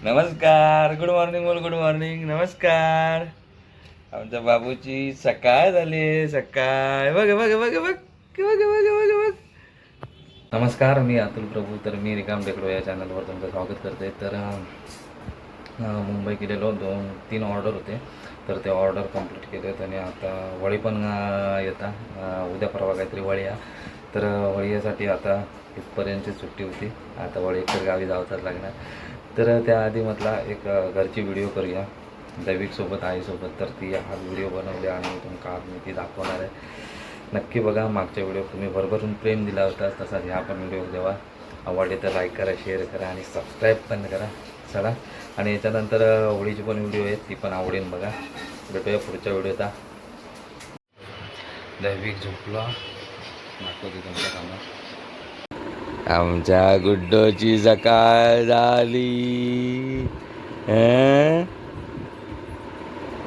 नमस्कार, good morning बोल, good morning. नमस्कार. आमच्या बाबूची सकाळ झाली. सकाळ बघ बघ बघ बघ बघ बघ बघ बघ. नमस्कार, मी अतुल प्रभू. तर मी रिकाम टेकडो या चॅनलवर तुमचं स्वागत करते. तर मुंबई गेलेलो 2-3 ऑर्डर होते. तर ते ऑर्डर कंप्लीट केलेत आणि आता वळी पण येतात. उद्या परवा काहीतरी वळी आहे. तर वळीसाठी आता इथपर्यंतची सुट्टी होती. आता वळी एकतर गावी जावंच लागणार. तर त्याआधी म्हटला एक घरची व्हिडिओ करूया दैविकसोबत, आईसोबत. तर ती आज व्हिडिओ बनवली आणि तुमका आज मी ती दाखवणार आहे. नक्की बघा. मागच्या व्हिडिओ तुम्ही भरभरून प्रेम दिला होता, तसाच ह्या पण व्हिडिओ जेव्हा आवडले तर लाईक करा, शेअर करा आणि सबस्क्राईब पण करा. चला, आणि याच्यानंतर होळीची पण व्हिडिओ आहे, ती पण आवडेल बघा. भेटूया पुढच्या व्हिडिओचा. दैविक झोपला, दाखवते तुमच्या कामात. आमच्या गुड्डोची सकाळ झाली.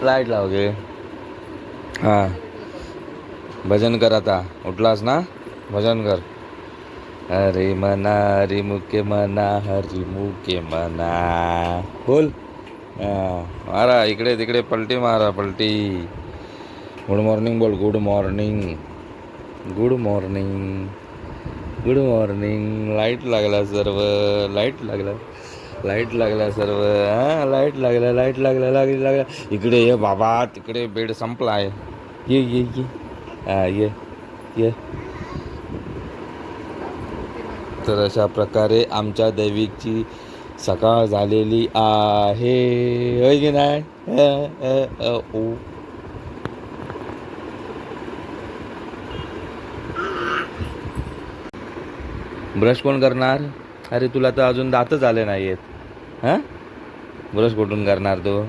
लाईट लाव गे. हां, भजन कर. आता उठलास ना, भजन कर. हरी मना हरी मुके मना हरी मुके मना बोल. मारा इकडे तिकडे पलटी मारा, पलटी. गुड मॉर्निंग बोल. Good morning, good morning, good morning. Light लागला सर्व, लाईट लागला, लाईट लागला सर्व. हां, लाईट लागला, लाईट लागला, लागला. इकडे ये बाबा, तिकडे बेड संपला आहे. ये ये ये. हां, ये ये. तर अशा प्रकारे आमच्या दैविकची सकाळ झालेली आहे, होय की नाही? ब्रश कोण करणार? अरे तुला तर अजून दातच आले नाही आहेत. हां, ब्रश कुठून करणार तू?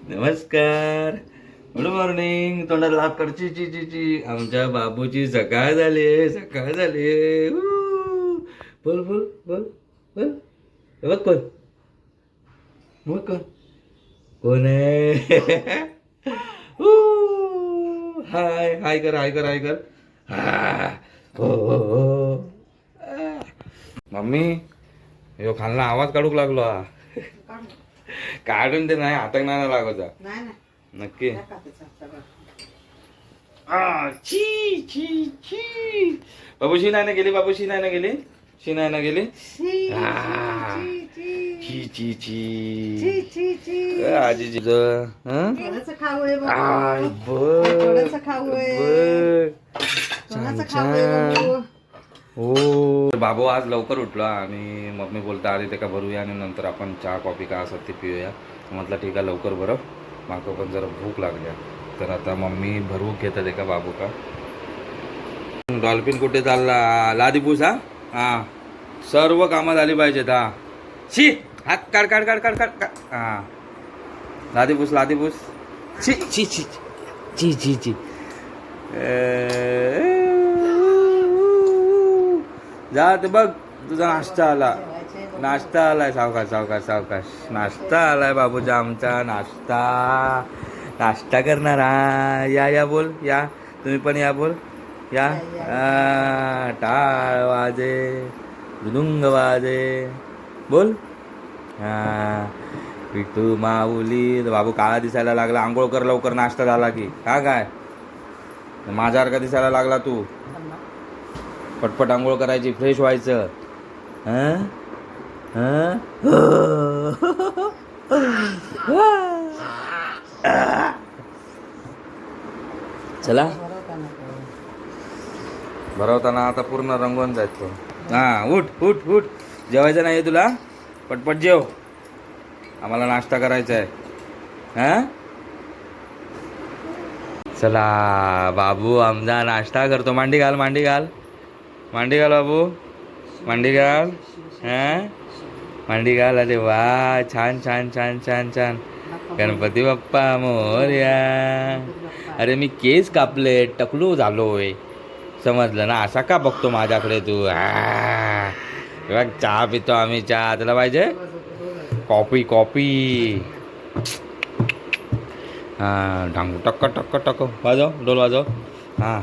नमस्कार, गुड मॉर्निंग. तोंडाला लाभ करची ची ची ची. आमच्या बाबूची सकाळ झाली, सकाळ झाली. बोल बोल बोल बोल. बघ कोण, मग कोण कोण आहे? हाय हाय कर, हाय कर, हाय कर. हो हो हो. मम्मी, ह्यो खालना आवाज काढूक लागलो. काढून ते नाही, हाताक नाही लागायचा. नक्की. ची ची ची. बाबूशी नाही ना गेली, बाबूशी नाही ना गेली, शी नाही ना गेली. ची ची ची. आजीजी हो. बाबू आज लवकर उठला आणि मम्मी बोलता आधी ते का भरूया आणि नंतर आपण चहा कॉफी का असत ते पिऊया. म्हटलं ठीक आहे, लवकर भरव, मागं पण जरा भूक लागल्या. तर आता मम्मी भरवू घेतात आहे का बाबू का. डॉल्फिन कुठे चालला? लादीपूस. हां, सर्व कामं झाली पाहिजेत. हां, शी, हात काढ काढ काढ काढ काढ. हां, लादीपूस, लादीपूस. ची ची ची ची ची ची. जा ते बघ, तुझा नाश्ता आला, नाश्ता आलाय. सावकाश सावकाश सावकाश. नाश्ता आलाय बाबूचा आमचा. नाश्ता, नाश्ता करणार. या या बोल, या तुम्ही पण या बोल, या. टाळ वाजे, दुदुंग वाजे, बोल. हां, पिठू माऊली. बाबू काळा दिसायला लागला. आंघोळ कर लवकर, नाश्ता झाला की. का काय माझ्यासारखा दिसायला लागला तू? पटपट आंघोळ करायची, फ्रेश व्हायचं. चला, भरवताना आता पूर्ण रंगवून जायचं. हां, उठ उठ उठ. जेवायचं नाही तुला? पटपट जेव, आम्हाला नाश्ता करायचा आहे. हां, चला. बाबू आमचा नाश्ता करतो. मांडी घाल, मांडी घाल, मांडी घाल बाबू, मांडी घाल. हां, मांडी घाल. अरे वा, छान छान छान छान छान. गणपती बाप्पा मोरया. अरे मी केस कापले, टकलू झालोय, समजलं ना? असा का बघतो माझ्याकडे तू? बघ चहा पितो आम्ही, चहा तुला पाहिजे? Coffee coffee. हां ढांग टक्क टक्क टक्क वाजव, ढोल वाजव. हां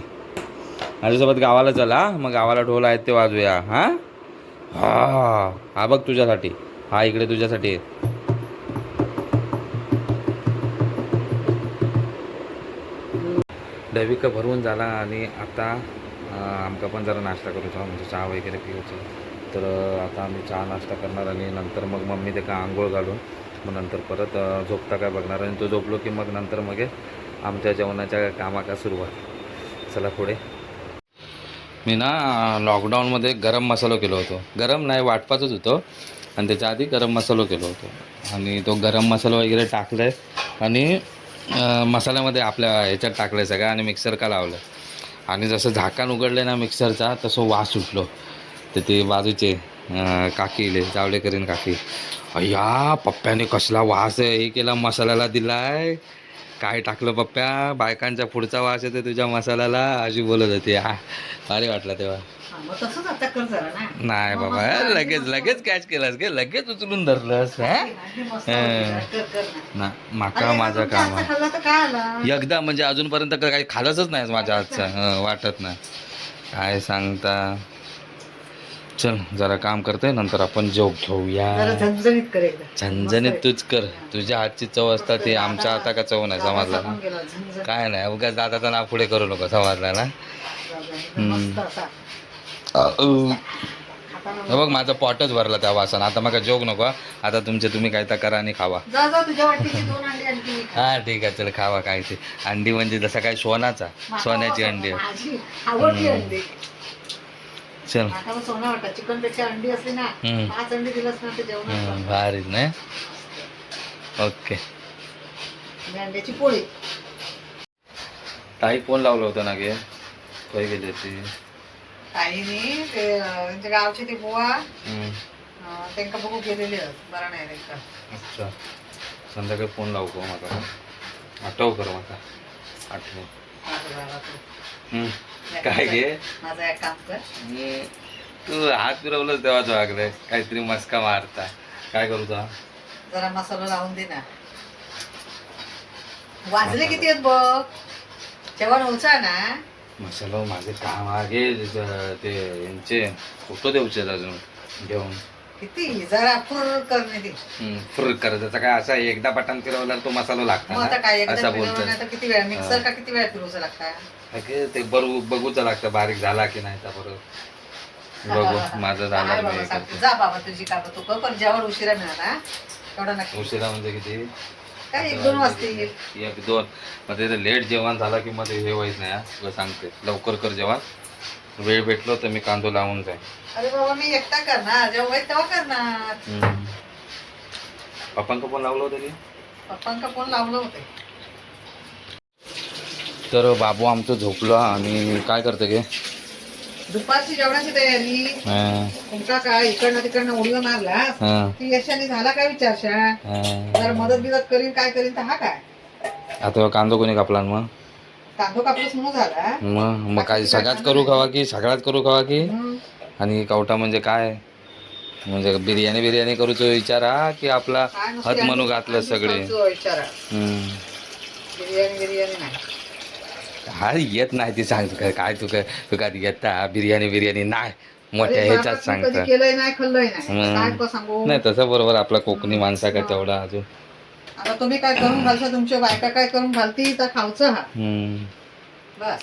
माझ्यासोबत गावाला चला, मग गावाला ढोल आहेत ते वाजूया. हां हा हा बघ तुझ्यासाठी, हा इकडे तुझ्यासाठी. दैविक भरवून झाला आणि आता आमका पण जरा नाश्ता करूचा, म्हणजे चहा वगैरे पिऊचं. तर आता आम्ही चहा नाश्ता करणार आणि नंतर मग मम्मी ते का आंघोळ घालून मग नंतर परत झोपता काय बघणार. आणि तो झोपलो की मग नंतर मग आमच्या जेवणाच्या कामाका सुरुवात. चला पुढे. मी ना लॉकडाऊनमध्ये गरम मसाला केलो होतो. गरम नाही, वाटपाचंच होतं. आणि त्याच्या आधी गरम मसाला केलो होतो. आणि तो गरम मसाला वगैरे टाकला आहे आणि मसाल्यामध्ये आपल्या ह्याच्यात टाकलं आहे सगळं आणि मिक्सर का लावलं. आणि जसं झाकण उघडलं ना मिक्सरचा, तसं वास सुटलो. तर ते बाजूचे काकी इले जावडेकरीन काकी, अय्या पप्प्याने कसला वास आहे हे केला मसाल्याला दिलाय. काय टाकलं पप्प्या, बायकांच्या पुढचा वास येतो तुझ्या मसाल्याला, अशी बोलत होती. भारी वाटलं तेव्हा. नाही बाबा, लगेच लगेच कॅच केलंस गे, लगेच उचलून धरलंस. ना माका माझं काम आहे एकदा, म्हणजे अजूनपर्यंत काही खालंच नाही माझ्या हातचं. वाटत नाही काय सांगता. चल जरा काम करते, नंतर आपण जेव घेऊया. झणझणीत तूच कर, तुझ्या हातची चव असता ती, आमच्या हाता का चव नाही. समजला ना? काय नाही, उगाच दादाचं नाव पुढे करू नको. समजला ना? बघ माझं पॉटच भरला त्या वासन. आता मग जोग नको. आता तुम्ही काय तर करा आणि खावा. हा ठीक आहे, चल खावा. काय ते अंडी म्हणजे जसं काय सोनाचा, सोन्याची अंडी. चल भारीच नाही. ओके. अंड्याची पोळी. ताई फोन लावलं होतं ना गे, काही गेली होती काही नाही, ते त्यांच्या गावची ती बुवा त्यांना बघू गेलेली बरं नाही त्यांना. अच्छा, संध्याकाळी फोन लावू माझा, आठव कर माझा, आठवण. काय घे माझं एक काम कर, तू हात फिरवलं तेव्हा लागलंय काहीतरी मस्का मारता. काय करू तुला? जरा मसाला लावून दे ना. वाजले किती आहेत बघ, जेवण होचा ना. मसाला माझे काम आहे ते, यांचे फोटो द्यायचे अजून घेऊन. किती जरा फुर करणे दे. फुर कर, त्याचा काय असा एकदा बटन फिरवल्यावर तो मसाला लागतो असं बोलतो. किती वेळ मिक्सर का किती वेळ फिरवचं लागतं ते बघूच लागतं बारीक झाला की नाही. बरोबर बघू माझं झालं. जा बाबा तुझी काम तू कर, पण जेवण उशिरा मिळाला तेवढा नक्की. उशिरा म्हणजे किती? काय 1-2 वाजतील. 1-2 मग ते लेट जेवण झाला की मध्ये हे व्हायच नाही. तुला सांगते लवकर कर जेवण. वेळ भेटलो तर मी कांदो लावून जाईन. अरे बाबा मी एकटा करणार, जेव्हा तेव्हा करणार. पप्पांका फोन लावलं होतं की? पप्पांका फोन लावलं होतं. तर बाबू आमचं झोपलं आणि काय करतं गे? दुपारची जेवणाची तयारी. तुमचा काय इकडनं तिकडनं उडीला मारला ती यशाने झाला काय विचारशा? जर मदत बिदत करीन काय करीन तर हा काय आता कांदो कोणी कापला? मग कांदो कापलाच म्हणून झाला. मग काय सगळ्याच करू खावा की सगळ्याच करू खावा की? आणि कवटा म्हणजे काय? म्हणजे बिर्याणी करूचो विचारा की आपला हात म्हणू घातलं सगळे? बिर्याणी नाही. हा येत नाही ती सांगतो काय तू काय येता बिर्याणी नाही मोठ्या ह्याच्यात सांगता. नाही तसं बरोबर आपला कोकणी माणसा का तेवढा अजून. आता तुम्ही काय करून घालता, तुमच्या बायका काय करून घालती तर खावचं हा. बस.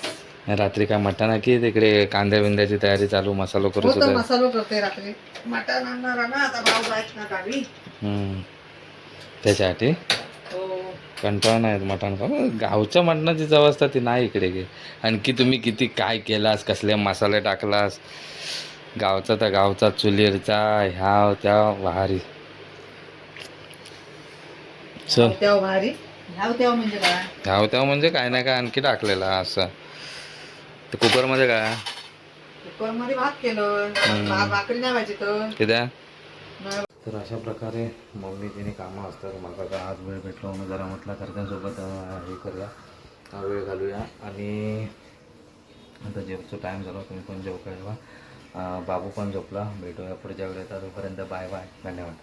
रात्री काय मटण आहे की तिकडे कांद्या बिंद्याची तयारी चालू, मसालो करू सुद्धा. मसालो करते रात्री. मटण आणणार ना आता, भाऊ जायच ना गावी. त्याच्यासाठी कंटाळा नाही मटण खाऊ. गावच्या मटणाची चव असतात ती नाही इकडे गे. आणखी तुम्ही किती काय केलास, कसले मसाले टाकलास, गावचा तर गावचा चुलीरचा ह्या त्या भारी. चल ह्याव त्या म्हणजे काय नाही काय आणखी टाकलेला असं. तर कुकरमध्ये काय? कुकरमध्ये भात केलं, भाकरी नाही व्हायची तर किती. तर अशा प्रकारे मम्मी तिने कामं असतात. मला काय आज वेळ भेटला म्हणून जरा म्हटलं घरच्यांसोबत हे करूया, वेळ घालूया. आणि आता जेवतो टाईम झाला, तुम्ही पण जेव कळवा. बाबू पण झोपला. भेटूया पुढच्या वेळेत. तोपर्यंत बाय बाय. धन्यवाद.